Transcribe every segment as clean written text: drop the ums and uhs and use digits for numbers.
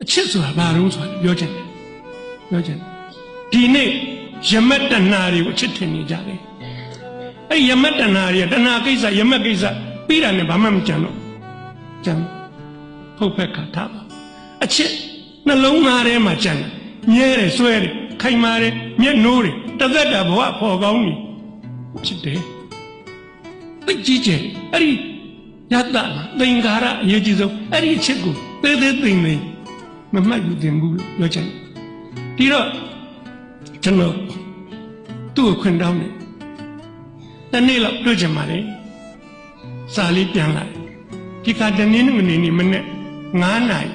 အချစ်ဆိုတာဘာလို့ဆိုတာပြောချင်တယ်ပြောချင်တယ်ဒီနေ့ယမတ်တဏှာတွေကိုအချစ်ထင်နေကြတယ်အဲ့ယမတ်တဏှာတွေကတဏှာကိစ္စယမတ်ကိစ္စပြီးတာနဲ့ဘာမှမကြံတော့ကြံဖုတ်ဖက်ခါထားပါအချစ်နှလုံးသားထဲမှာကြံတယ်မြဲတယ်ဆွဲတယ်ခိုင်မာတယ်မျက်နှိုးတယ်တသက်တာဘဝဖော်ကောင်းနေချစ်တယ်သိကြည့်ကြအဲ့ဒီယတ္တသင်္ခါရအရေးကြီးဆုံးအဲ့ဒီအချစ်ကိုသေးသေးသိမ့်သိမ့်မမှတ်ယူသင်ဘူးလို့ပြောချင်ဒီတော့ကျွန်တော်သူ့ကိုခွင့်တောင်းတယ်တနေ့လောက်တွေ့ချင်ပါလေစာလေးပြန်လာဒီကတနေ့နဲ့နေမနဲ့9 နာရီ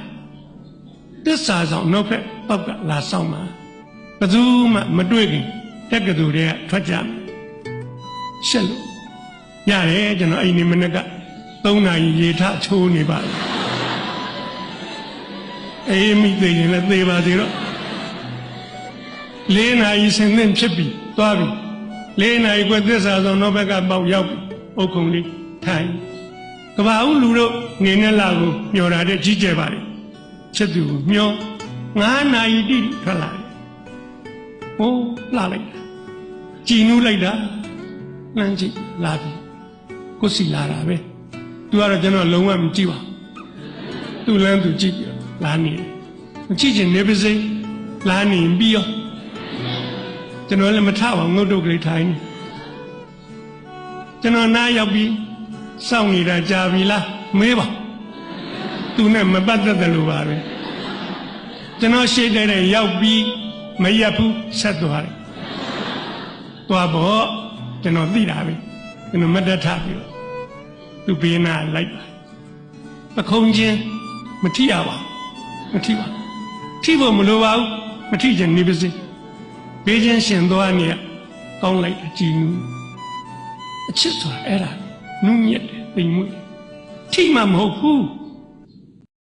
သစ္စာဆောင်နောက်ဖက်ပောက်ကလာဆောင်မှာဘယ်သူမှမတွေ့ခင်တက်ကတူတွေကထွက်ကြမယ်ရှက်လို့ရတယ်ကျွန်တော်အဲ့ဒီမနေ့က3 နာရီရေထချိုးနေပါလေအေးမိသေးရင်လည်းသေပါသေးတော့4 နာရီဆင်းသင့်ဖြစ်ပြီသွားပြီ4 နာရီခွဲသစ္စာဆောင်နောက်ဘက်ကပေါက်ရောက်ပြီအုတ်ခုံလေးထိုင်ကဘာဦးလူတို့နေနဲ့လာကိုမျောတာတဲ့ကြီးကျယ်ပါလေချက်သူကိုမျော9 နာရီတိထွက်လာတယ်ဟိုးလှလိုက်တာကြည်နူးလိုက်တာလမ်းကြည့်လာပြီကိုစီလာတာပဲသူကတော့ကျွန်တော်လုံးဝမကြည့်ပါသူ့လမ်းသူကြည့်ပြီးလာနေတယ်မကြည့်ချင်နေပါစေလာနေပြီးရောကျွန်တော်လည်းမထပါငုတ်တုတ်ကလေးထိုင်နေကျွန်တော်နားရောက်ပြီးစောင့်နေတာကြာပြီလားမေးပါသူနဲ့မပတ်သက်တယ်လို့ပါပဲကျွန်တော်ရှေ့တဲ့ရောက်ပြီးမရက်ဘူးဆက်သွားတယ်သွားပေါ့ကျွန်တော်သိတာပဲကျွန်တော်မတ်တထပြီးတော့သူဘေးနာလိုက်ပါပခုံးချင်းမထိရပါဘူးမထိပါထိဖို့မလိုပါဘူးမထိချင်နေပါစေဘေးချင်းရှင်သွားနေရကောင်းလိုက်တာကြည်နူးအချစ်ဆိုတာအဲ့ဒါနူးညက်တယ်ပိန်မွေ့ထိမှမဟုတ်ဘူး